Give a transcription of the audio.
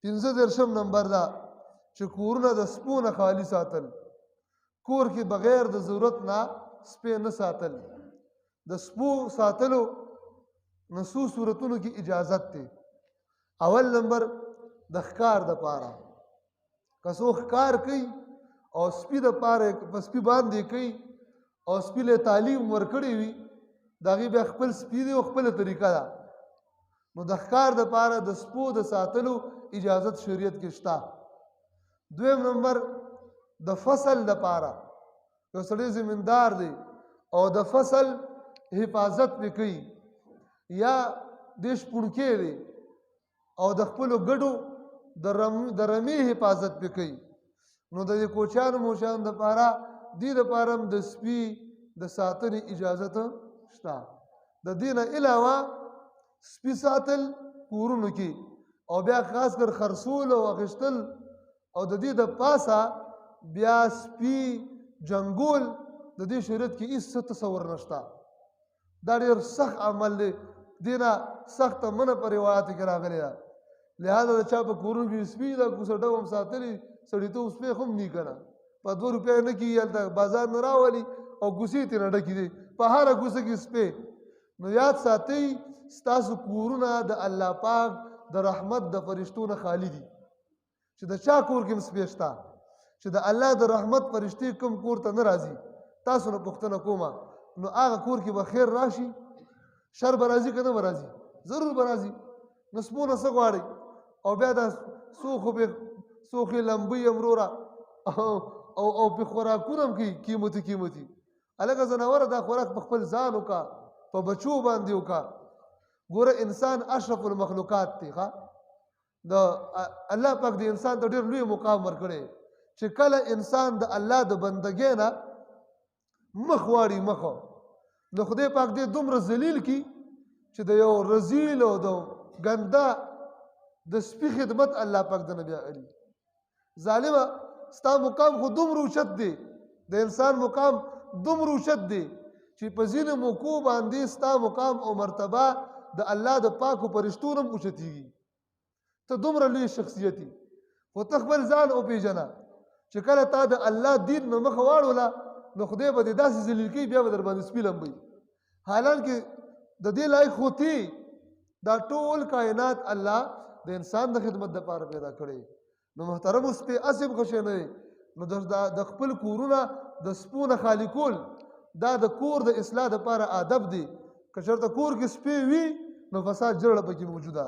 15 نمبر دا چې کورونه د سپو نه خالي ساتل، کور کې بغیر د ضرورت نه سپی نه ساتل. د سپو ساتلو نسو صورتونو کې اجازت دی. اول نمبر د ښکار د پاره، که څوک ښکار کوي او سپي د پاره په سپي باندې کوي او سپي له تعلیم ورکړی وي، د هغې بیا خپل سپي دی او خپله طریقه ده. نو د ښکار د پاره د سپو د ساتلو اجازت شریعت کې شته. دویم نمبر د فصل د پاره، یو سړی زمیندار دی او د فصل حفاظت پې کوي یا د شپونکی دی او د خپلو ګډو د رمې حفاظت پې کوي، نو د دې کوچیانو موچیانو دپاره دې دپاره هم د سپي د ساتنې اجازت شته. د دې نه علاوه سپي ساتل کورونو کې او بیا خاص کر خرڅول او اخیستل او د دې د پاسه بیا سپي جنګول د دې شریعت کې هېڅ څه تصور نشته. دا ډېر سخت عمل دی، دې نه سخته منع په روایاتو کې راغلې ده. لہذا د چا په کورونو کې سپي ده کوڅه ډب هم ساتلي، سړیتوب سپی هم نی که نه په 2 روپۍ نه کېږي، هلته بازار نه راولي او کوڅې ترې نه ډکې دي، په هره کوڅه کې سپی. نو یاد ساتئ ستاسو کورونه د الله پاک د رحمت د فرشتو نه خالي دي. چې د چا کور کې هم سپی شته، چې د الله د رحمت فرشتې کوم کور ته نه راځي، تاسو نه پوښتنه کومه، نو هغه کور کې به خیر راشي، شر به راځي که نه به راځي؟ ضرور به راځي. نو سپو نه څه غواړئ؟ او بیا دا څوخې لمبۍ هم وروره او پې خوراکونه هم کوي قیمتي قیمتي. هلکه ځناوره دا خوراک په خپل ځان وکړه، په بچو باندې وکړه. ګوره انسان اشرف المخلوقات دی. د الله پاک د انسان ته ډېر لوی مقام ورکړی چې کله انسان د الله د بندګۍ نه مخ واړي مخه، نو خدای پاک دې دومره ذلیل کړي چې د یو رذیل او د ګنده د سپي خدمت الله پاک د نه بیا اړي. ظالمه ستا مقام خو دومره اوچت دی، د انسان مقام دومره اوچت دی چې په ځینو موقعو باندې ستا مقام او مرتبه د الله د پاکو فرشتو نه هم اوچتېږي. ته دومره لوی شخصیت یې، خو ته خپل ځان وپېژنه چې کله تا د الله دین نه مخه واړوله، نو خدای به دې داسې ذلیل کوي، بیا به در باندې سپي لمبوي. حالانکې د دې لایق خو تی، دا ټول کائنات الله د انسان د خدمت دپاره پیدا کړی. نو محترمو سپی هسې هم ښه شی نه دی. نو د خپل کورونه د سپو نه خالي کول دا د کور د اصلاح دپاره ادب دی. که چېرته کور کې سپی وي نو فساد جرړه پکې موجوده.